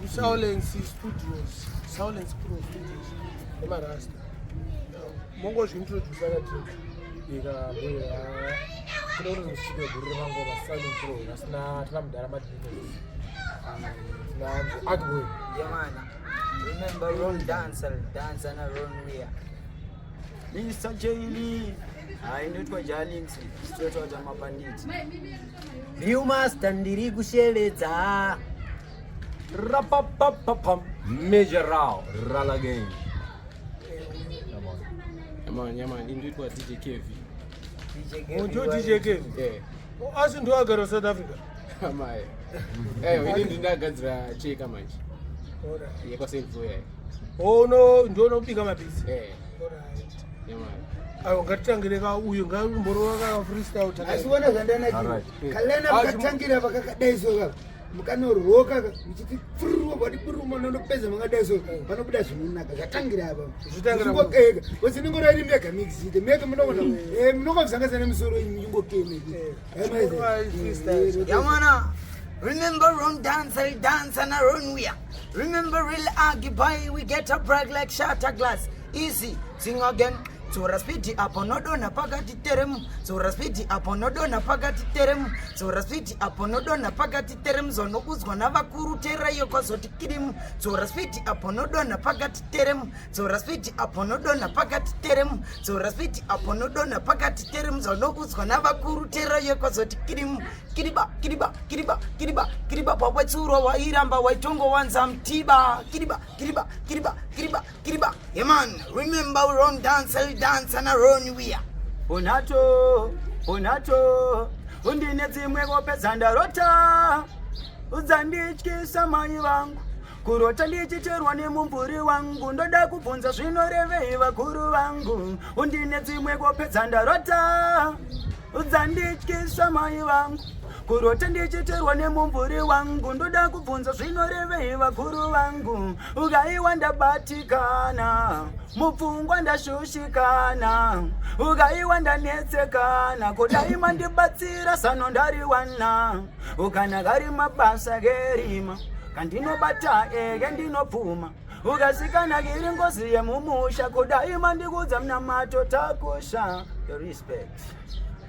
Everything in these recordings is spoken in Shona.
Sawilance Studios, Sawilance Pro Studios, Emarasta. Mongo introduce ika Bwoy kuno studio guru vangu Sawilance Pro asina tlamdara madini. Na Bwoy. Yeah man. Remember run dance and run where. Mr. J. I know Gweja Lings straight out of my bandit. You must ndiri kusheledza. Rapapapapam Major Rahl again. Come on, into it was DJ Kevie. DJ Kevie? Yeah. Oh, as in Dwagaro, South Africa. Hey, we didn't get Chica Manch. You can say it. Oh no, don't pick up my piece. Yeah. Alright. Yeah, man. I will get Tangira, you got Murehwa freestyle. I swear to God, Kalena Tangira Bakadeso. Mukano roka mchiti furu body furu mono pesa mangadeso panobuda zvinunaka zvatangira apa zvitangira wasinongora iri mega mix ite mega mnoko zvangazana musoro nyimbo keme Yamana remember run dance and run we remember real occupy we get a brag like shatter glass easy sing again Sora speedy upon Odona Pagati Terem, Sora speedy upon Odona Pagati Terem, Sora speedy upon Odona Pagati Terem, Zonokus Wanava Kuru Terra Yokosoti Kidim, Sora speedy upon Odona Pagati Terem, Sora speedy upon Odona Pagati Terem, Sora speedy upon Odona Pagati Terem, Zonokus Wanava Kuru Terra Yokosoti Kidim, Kiriba, Pawetsuro, Wairamba, Waitongo, Wanzam, Tiba, Kiriba, Yaman, remember run dance and run we are. Unato, undine zimwe kopezanda rota, uzandichki samai wangu, kurota ndichiterwa nemumvuri wangu, ndoda kubvunza zvinorevei vakuru vangu, undine zimwe kopezanda rota, uzandichki samai wangu. Kurota ndichiterwa nemumvuri wangu, ndoda kubvunza zvinorevei vakuru vangu, ukaiwa ndabatikana, mupfungwa ndashushikana, ukaiwa ndanetsekana, kudaima ndibatsira sano ndariwana, ukana gari mabasa gerima, kandinobata ege ndinopfuma, ukasikana giri ngozi yemumusha, kudaima ndikudza mnamato takusha. Your respect.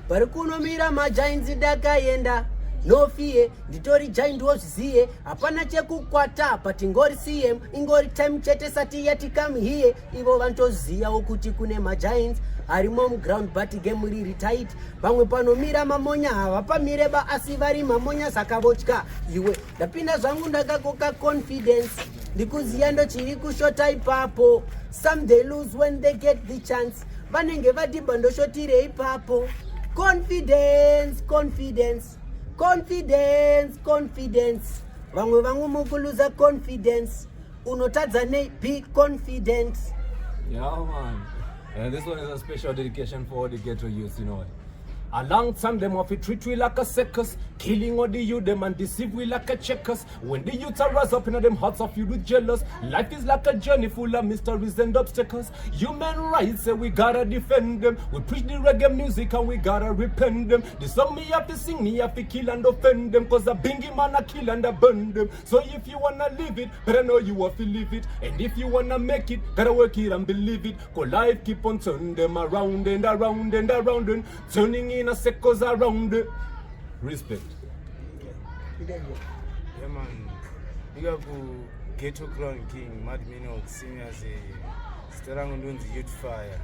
Parikuno mira majainzi dakaenda no fear nditori giant wozviziye hapana chekukwata patingori CM ingori time chete sati yati come here ivo vantoziyawo kuti kune majaints arimo muground but game riri tight pamwe panomira mamonya havapamire asi vari mamonya saka votya iwe ndapinda zvangu ndakakoka confidence ndikuziya ndochiri kushota ipapo some they lose when they get the chance vanenge vadhibha ndoshotire ipapo confidence vamwe mukuluza confidence unotadza nei be confident. Yeah man, and this one is a special dedication for all the ghetto youth, you know. A long time them off it treat we like a circus, killing all the youth them and deceive we like a checkers. When the youths are rise up in them hearts of you with jealous, life is like a journey full of mysteries and obstacles. Human rights say we gotta defend them. We preach the reggae music and we gotta repent them. The song me have to sing, me have to kill and offend them, cause a bingy man a kill and a burn them. So if you wanna live it, better know you have to live it. And if you wanna make it, gotta work it and believe it. Cause life keep on turning them around and around and around and turning in a circles around it. Respect. Yeah man, you got to Ghetto Crown King, Mad Minot, seniors, Strong Ndunzi Youth Fire.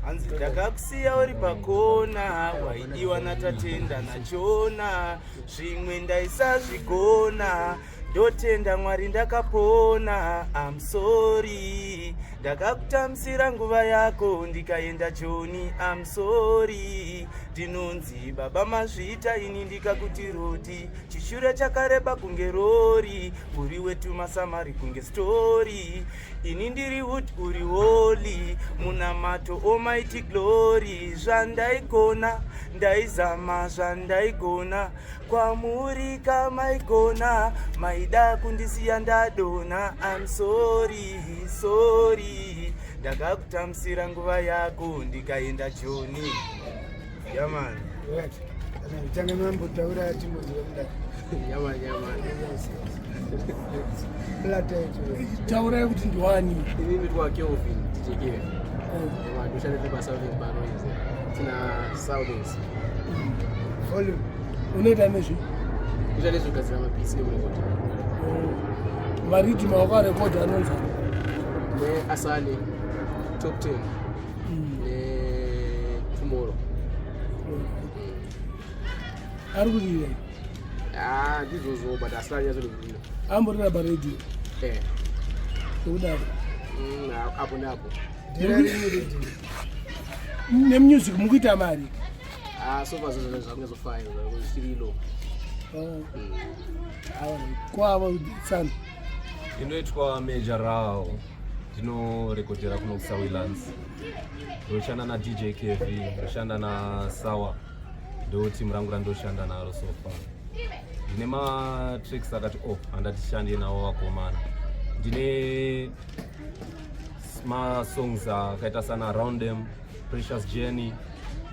Anzi ndakakusiya uri pakona, waidiwa natatenda nachona, zvimwe ndaisazvigona, ndotenda Mwari ndakapona. I'm sorry, ndakakutamisira nguva yako ndikaenda joni. I'm sorry, ndinonzi baba mazvita ini ndikakuti Roddie, chishure chakareba kunge rori, uri wetu masamari kunge story, ini ndiri wood uri holy, munamato almighty glory. Zvandaigona ndaizama zvandaigona, kwamuri kamaigona, maida kundisiya ndadona. I'm sorry, ndakakutamisira nguva yako ndikaenda joni. Yeah man. Right. Tange mambo taura chimwe Nyama. Taura kuti ndiwani. Ini mitwa Kevie tichekeve. Ndoshanda nebasaving pano ize. Tina Sawilance. Volume. Unoita nezvi? Ndoshanda zvogadzira mapisi nemurekodi. Mariti mawakarekodha anonzi neasale top 10 netomorrow. Ari kuriya? Ndizvozvo but asale yazorivhina. Amborira paredio? Sekudaro? Apo neapo. Nemusic mukuita mari? So far zvozvo zvakungazofaya zvichiri low. Kwava sana inoitwa Major Rahl, ndinorekodhera kuno Sawilance. Ndoshanda na DJ Kevie, ndoshanda na Sawa, ndo timu rangu randoshanda naro so far. Ndine ma-tracks akati handatishande nawo vakomana. Ndine ma-songs akaita sana Around Them, Precious Journey,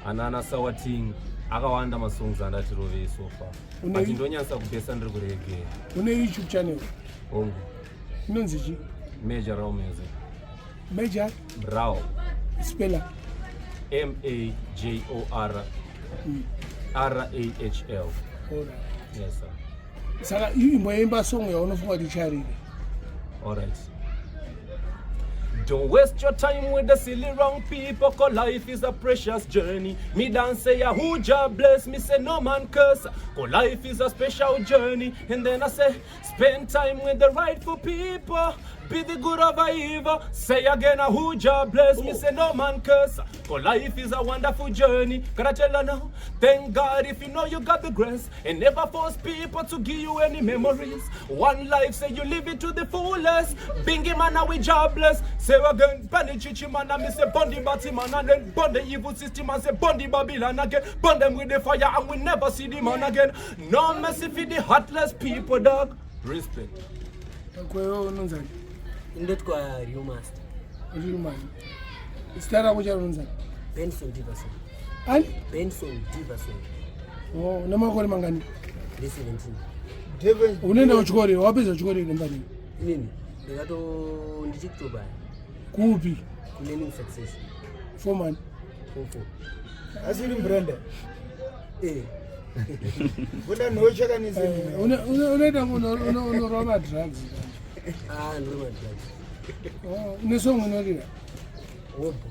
Anana Sawa Ting. Akawanda masongs andati rovei so far. But ndonyasa kupesa ndiri kuregea. Une YouTube channel? Ongo. Inonzi chi? Major Rahl music. Major? Rahl. Speller? M-A-J-O-R-R-A-H-L. Yes sir. Saka imboyimba song yaunofunga kuti charire. Alright. Don't waste your time with the silly wrong people, cause life is a precious journey. Me dance say a Hwezha bless, me say no man curse, cause life is a special journey. And then I say, spend time with the rightful people, be the good over evil. Say again a Hwezha bless, me say no man curse, cause life is a wonderful journey. Can I tell her now? Thank God if you know you got the grace, and never force people to give you any memories. One life, say you live it to the fullest. Bingy man, we jobless. Say again, Bunny Chichi man, and me say Bundy Batty man, and then Bundy evil system and say Bundy Babylon again. Burn them with the fire and we never see the man again. No mercy for the heartless people, dog. Respect. Kweyo unonzani? Ndotwa Real Master. Real man. Stara kucha unonzani? Benson Diverson. Ani? Benson Diverson. Namakore mangani? 17. Unaenda kuchikore, wapeza kuchikore nembani? Nini? Ndikato ndichikutoba. Kupi? Learning success. Foreman. 4. Asiri mbrenda. Kuda nocheka ni zini. Unaenda unoroma drugs. Normal drugs. Nesongo unorira? Wobo.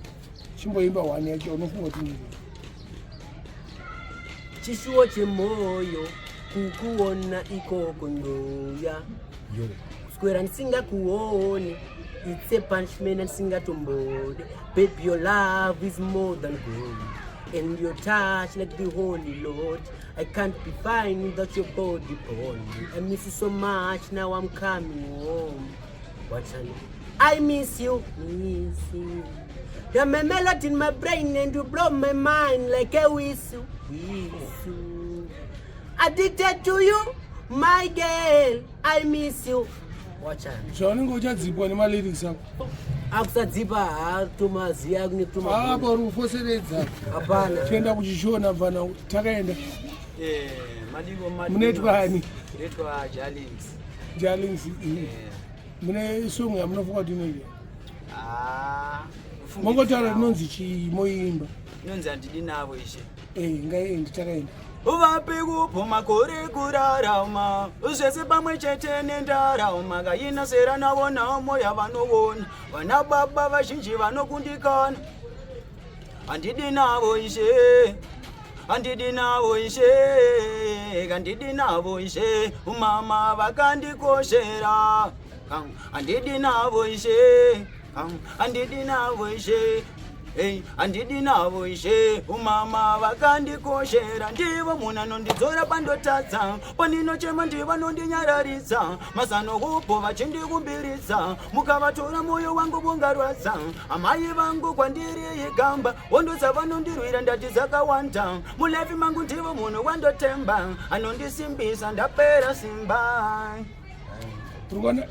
Chimboimba wani yacho unofunga kuti chishuwo chemoyo kukuona ikoko ndoya square ndisingakuone. It's a punishment and singatombode. Baby, your love is more than gold, and your touch like the Holy Lord. I can't be fine without your body upon me. I miss you so much, now I'm coming home. What's on? I miss you, miss you. You're my melody in my brain and you blow my mind like a whistle, whistle. Addicted to you, my girl, I miss you. Watch out. Zvaunenge uchadzipwa nemalyrics ako akusadzipa tomaziya kunekutoma apa rufoseredza hapana tienda kuchishona mfana takaenda madiko munetwani netwa Lings. Lings mune song yamunofunga kuti inoita mongotaura rinonzi chimoimba inonzi handidi navo ishe ngaiendi takaenda uvapi kupo makore kurarama zvese pamwe chete nendarama kainasera navo navo moya vanoona vana baba vazhinji vanokundikana handidi navo ishe handidi navo ishe handidi navo ishe umama vakandikoshera handidi navo ishe handidi navo ishe Hey, andidi navo ishe umama vakandikoshera ndivo munhu anondidzora pandotadza paninochema ndivo anondinyararidza mazano upo vachindikumbiridza mukavatora moyo wangu bungarwadza amai vangu kwandiri igamba wondodza vanondirwira ndati dzakawanda mulevi mangu ndivo munhu wandotemba anondisimbisa ndapera simba.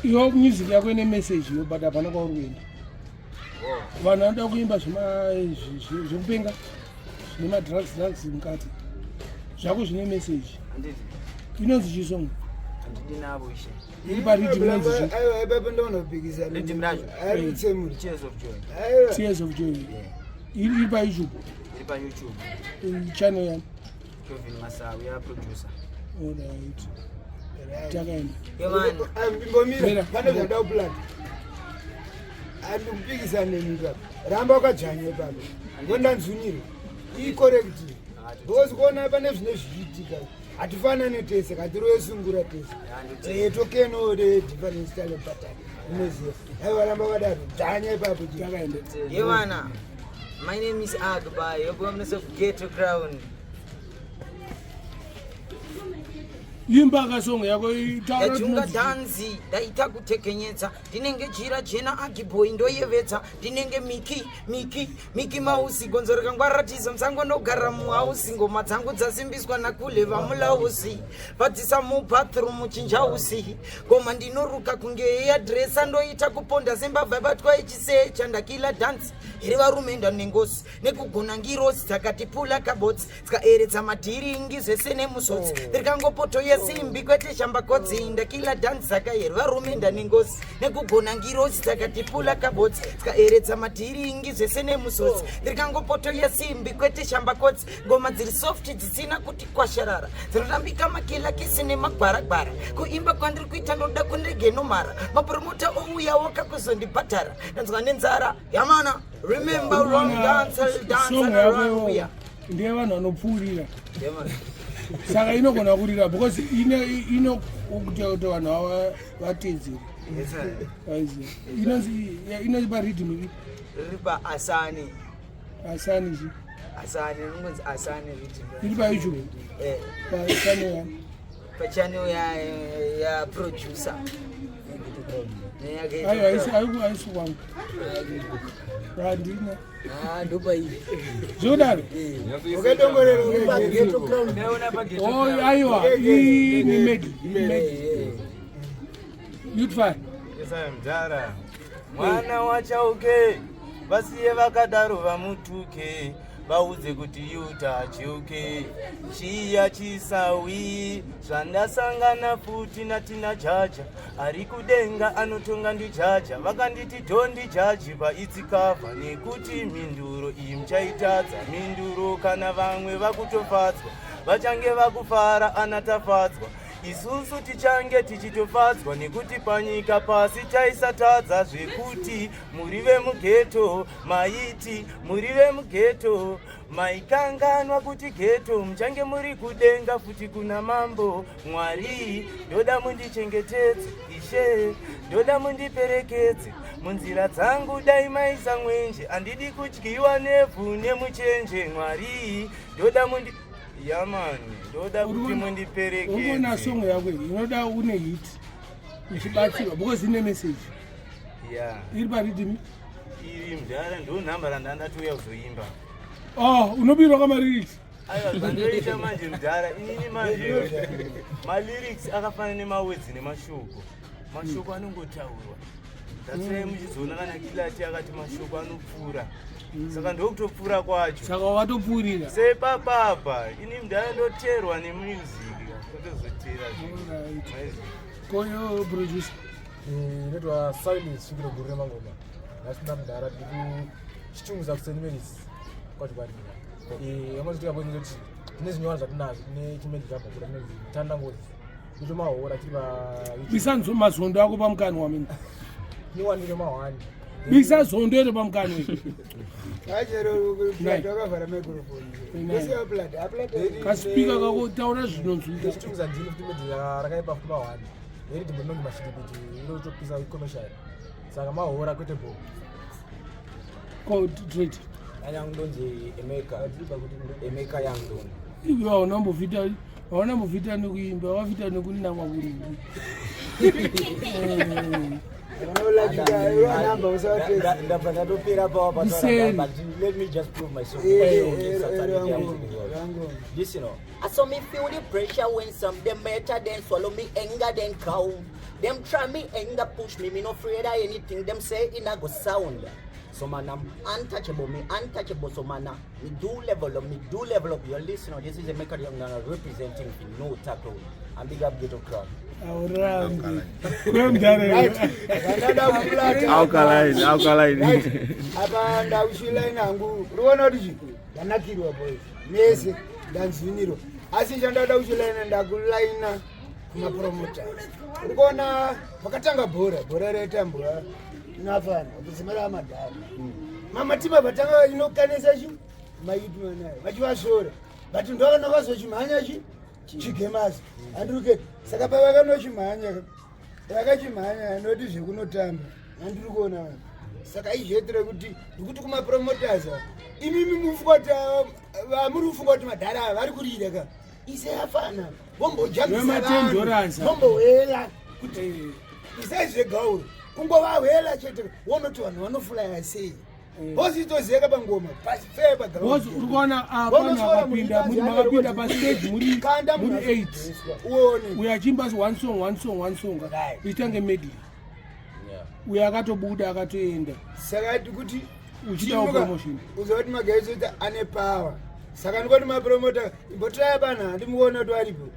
Iwo music yako ine message yobata pana kwauri kuenda vanhu vanoda kuimba zvekupenga zvine madrugs mukati zvako zvine message Inonzi chisongo. Andinabo ishe. Iri pariti inonzi chisongo. Ayo baba ndonopikisa. Rhythm racho. Ari tsemuri. Tears of Joy. Ayo. Tears of Joy. Iri pa YouTube. Iri pa YouTube. Channel yan. Kevie Masawi ya producer. All right. Takaenda. Yemani. Ngomira pane zvanda plan. Andikupikisa nemi baba. Ramba wakajanya baba. Ngondanzunira. I-correct. Because kona pane zvine zviitika. Hatifanane tese katiroesungura tese. Tokeno the different style of pattern. Unoziva. Aiwa ramba wakadaro. Janya ipapo takaenda. Yemana. My name is Agba. You're going to Ghetto Crown. Yimba kasongo yako itaura Yachunga danzi daita kutekenyetsa ndinenge jira jena Bwoy ndoyevetsa ndinenge miki mausi gonzo rakangwaratiza msango ndogara muhausi ngoma dzangu dzasimbiswa nakule vamulausi vadzisa mubathroom chinjausi ngoma ndinoruka kunge hairdresser ndoita kuponda Zimbabwe batwa ichisecha ndakila dance iri varume ndanengosi nekugona ngirosi dzakatipula kabotsi dzikaeredza madhiringi zvese nemusotsi rikangopoto yesimbi kwete shambakodzi ndakila dance dzakaeri varume ndanengosi nekugona ngirosi dzakatipula kabotsi dzikaeredza madhiringi zvese nemusotsi rikangopoto yesimbi kwete shambakodzi ngoma dziri soft dzisina kuti kwasharara dzinotambika makila kisi nemagwaragwara kuimba kwandiri kuita ndoda kundegenomara mapromota ouyawo kakuzondibhadhara ndanzwa nenzara yamana. Remember wrong dance and run we are. Ndiye vanhu vanopfuurira. Saka inogona kurira because ino kuti vanhu ava vatedzera. Inonzi paridhim iri. Iri paAsani. Asani chi. Asani inonzi Asani rhythm. Iri paYouTube. Pachannel ya. Pachannel ya producer. Aiwa aisi wangu. Randina. Ndoba hivi. Zodaro. Ukendongorero Ghetto Crown. Oh, aiwa. Ni Medi. Youth fan. Yesa mjara. Mwana wachauke. Vasiye vakadaro vamutuke. Vaudze kuti yuta chiuke. Chiya chisawi. Zvandasangana futi natina jaja. Ari kudenga anotonga ndijaja. Vakanditi dondi jaji paitsikava. Nekuti minduro iyi muchaitadza. Minduro kana vamwe vakutofadzwa. Vachange vakufara anatafadzwa. Isusu tichange tichitofadzwa nekuti panyika pasi taisatadza zvekuti muri vemugeto maiti muri vemugeto maikanganwa kuti geto muchange muri kudenga futi kuna mambo Mwari ndoda mundichengetedze Ishe ndoda mundiperekedze munzira dzangu dai maisa mwenje andidi kudyiwa nevhu nemuchenje Mwari ndoda mundi Yamani, ndoda kuti mundiperekedze. Ubona songo yako inoda une hit. Uchibatsirwa because ine message. Yeah. Iri paridhim. Iri mjara ndo namba randandatuya kuzoimba. Unobirwa kama lyrics. Aiwa zvandoita manje mjara inini manje. Ma lyrics akafana nemawedzi nemashoko. Mashoko anongotaurwa. That's muchizoona kana kilati akati mashoko anopfura. Saka ndokutopfura kwacho. Saka watopfurira. Sepapapa ini mdara ndoterwa nemusic kutozotera koyo producer Nito Sawilance chikiro gurire mangoma. Nasina mdara ndiku Chitungwiza kuseniments kwati kwati. Yamazitika bwenzi kuti tinezinyowani zvatinazo tine chimedi chamba kuti tinezi tanda ngozi. Kuti mahora tiri bisanzo mazondo ako pamukani wamini. Ni wanire mahwani. Bisa zondo ere pamukani we. Ajero blood wakavhara microphone. Ndese blood, blood. Kaspeaker kako taura zvinonzwika. Chitungwiza ndini kuti medi rakaipa kuti mahwani. Eri timbonongi mashiripiti iro topisa commercial. Saka mahora kwete bo. Ko trade. Ayangdonje Emeka yangdon. Iwe waunambovhita nekuimba wavhita nekunama kuri. Let me just prove myself. This, you know. I saw me feel the pressure when some them better than swallow me anger then cow. Them try me anger push me no afraid of anything. Them say it a go sound. So man, I'm untouchable, so man, me do level up, you're listening, this is a maker young representing no tackle. and big up Ghetto crowd. Aurambi. Apa ndaushila inangu ruona kuti ndanakirwa boys mese ndanziniro asi chandada kushila ndakulaina kumapromota urikuona pakatanga bhora retambwa nafana kuzimara madhara mamatima patanga inokanisa chi maitwana vachivashora but ndovana vazochimhanya chi chigemasi andiriketi saka pavakanochimhanya vakachimhanya noti zvekunotamba andiri kuona saka izvetire kuti ndikuti kumapromoters imimi mufungata muri kufunga kuti madhara vari kurira ka ise afana vombojambisavombohwela kuti isaizvegauro kungovahwela chete wonoti vanhu vanofulaya sei vositozeka pangoma pasifee pagauzi uri kuona apana makapinda pastage muri 8 uyo achimba one song itange medley uyo akatobuda akatoenda saka kuti uchitawo promotion uzoti magaizoti ane power saka ndikoti mapromota imbotiraya panha handimuona kuti varipo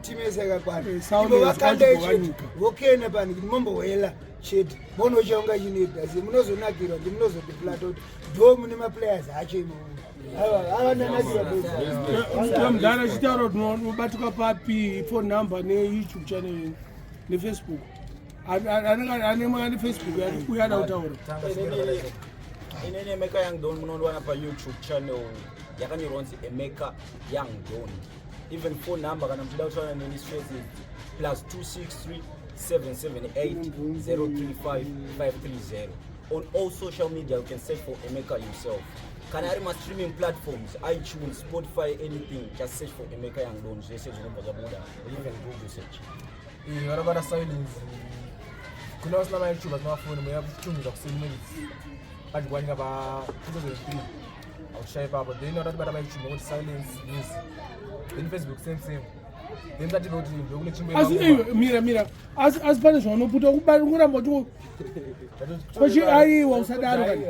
timu yese yakakwana ivo vakandai chete vokena pani kuti mombohwela chete monochaunga chinoita asi munozonakirwa ndi munozodiflata kuti ndo mune maplayers acho imomo mudhara chitauro tinobatuka papi phone number neyoutube channel nefacebook anemwe ane Facebook uyada kutaura inene Emeka Young Don munondwana pa YouTube channel yakanyoronzi Emeka Young Don. Even phone number kana mtida kutaura neni straight +263 778 035 530. On all social media you can search for Emeka himself. Kana ari ma streaming platforms iTunes, Spotify, anything, just search for Emeka Young Don. Just search for Boda, even Google search. What about Sawilance? Kuna wasina ma YouTube asmafoni mwe Chitungwiza kusemeli Gweja ba 2003 outshape hapo then not about my YouTube what Sawilance news then Facebook same then that about ndio kule chimbe mira as pane zvanoputa kuramba kuti ai wausadaro kani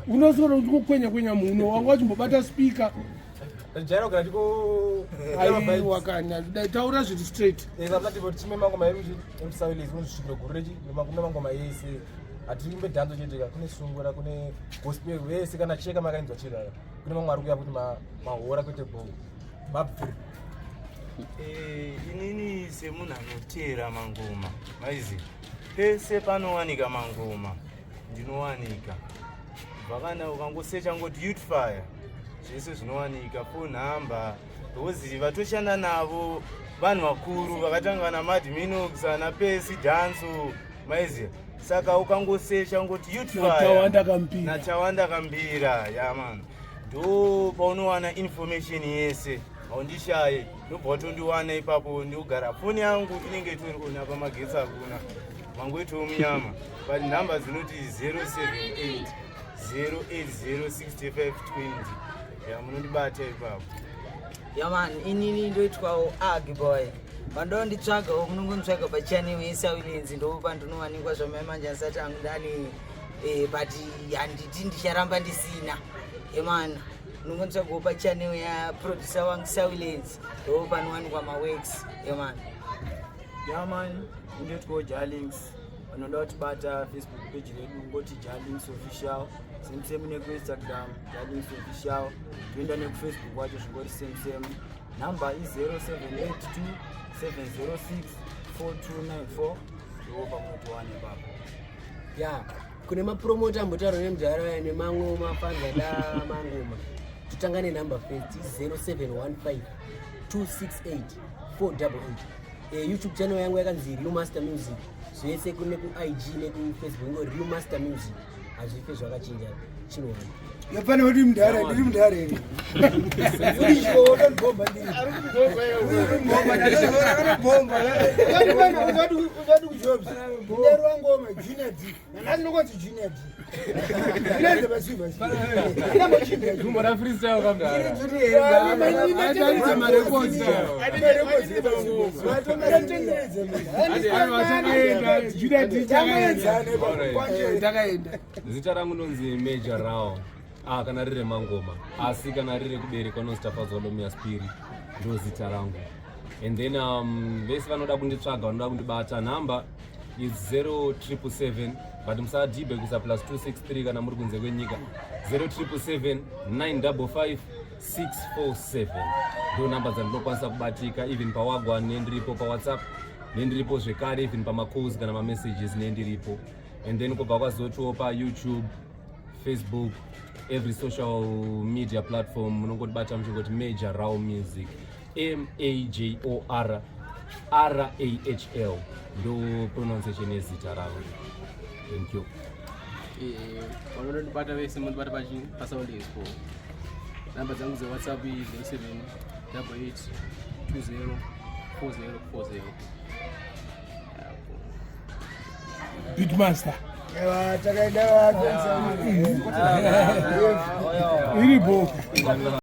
unosoro kukwenya muno wanga uchimbobata speaker Jaro kana tiko ai wakanya taura zviti straight ezapati kuti chimbe mangoma yeru Sawilance unosvikira gureji mangoma yese atimbe dhanzo chete kune sungura kune gospel vese kana cheka makainzwa chera kune mamwe ari kuya kuti mahora kwete ball mabvu inini semunhu anotera mangoma maizi pese panowanika mangoma ndinowanika vakana ukangosecha ngoti youth fire zvese zvinowanika phone number because vatoshanda navo vanhu vakuru vakatanga namadminox napesi danso maizi saka ukangosecha ngoti youth fire nachawanda kambira yaman ndo paunowana information yese haundishaye ndobva watondiwana ipapo ndiogara foni yangu inenge itorikona pamagetsi akuna mangoito munyama but nhamba dzinoti 078 0806520 yamunondibata ipapo yaman inini ndoitwawo Bwoy pandonditsvaga munongontsvaga pachannel yeSawilance ndopa ndinowanikwa zvamamanje asati angu ndani but handiti ndicharamba ndisina yaman nongontsvagawo pachannel yaproducer wangu Sawilance ndopa nowanikwa maworks yaman ndoitwawo Lings vanoda kutibata Facebook page redu ngoti Lings official same nekuinstagram Lings official toenda nekufacebook wacho zvingori same number is 0782 706 4294 ndopa munotowane papo kune mapromota ambotaura nemudhara nemamwe mafanda da mangoma totanga nenumber first 0715 268 488 YouTube channel yangu yakanzi Real Master Music zvese kune kuIG nekufacebook ngo Real Master Music azvife zvakachinja chinwana yapana kuti mudhara ndiri mudhara ere urisho ndobomba ndiri ari kubomba ungati kujobs ndero wangoma Jinadi nani nokonzi Jinadi ndinenge basiva ndinamo chinga Dumbo na freestyle kamdara atalitsa marecords takaenda zita rangu nonzi Major Rahl kana riri mangoma asi kana riri kubereka unonzi Tafazolo Mia Spirit ndo zita rangu And then vese vanoda kunditsvaga vanoda kundibata number is 0777 but musadhibhe kuisa +263 kana muri kunze kwenyika 0777 955 647 ndo namba dzandinokwanisa kubatika even pawagwan nendiripo pawhatsapp nendiripo zvekare even pamacalls kana mamessages nendiripo. And then kubva kwazotiwo payoutube, Facebook, every social media platform munongodibata muchingoti Major Rahl Music, MAJOR RAHL ndo pronunciation yezita ravo. Thank you. Vanodibata vese munodibata paSawilance po. Namba dzangu dzeWhatsApp 0788204040. Beatmaster. Takaenda iripo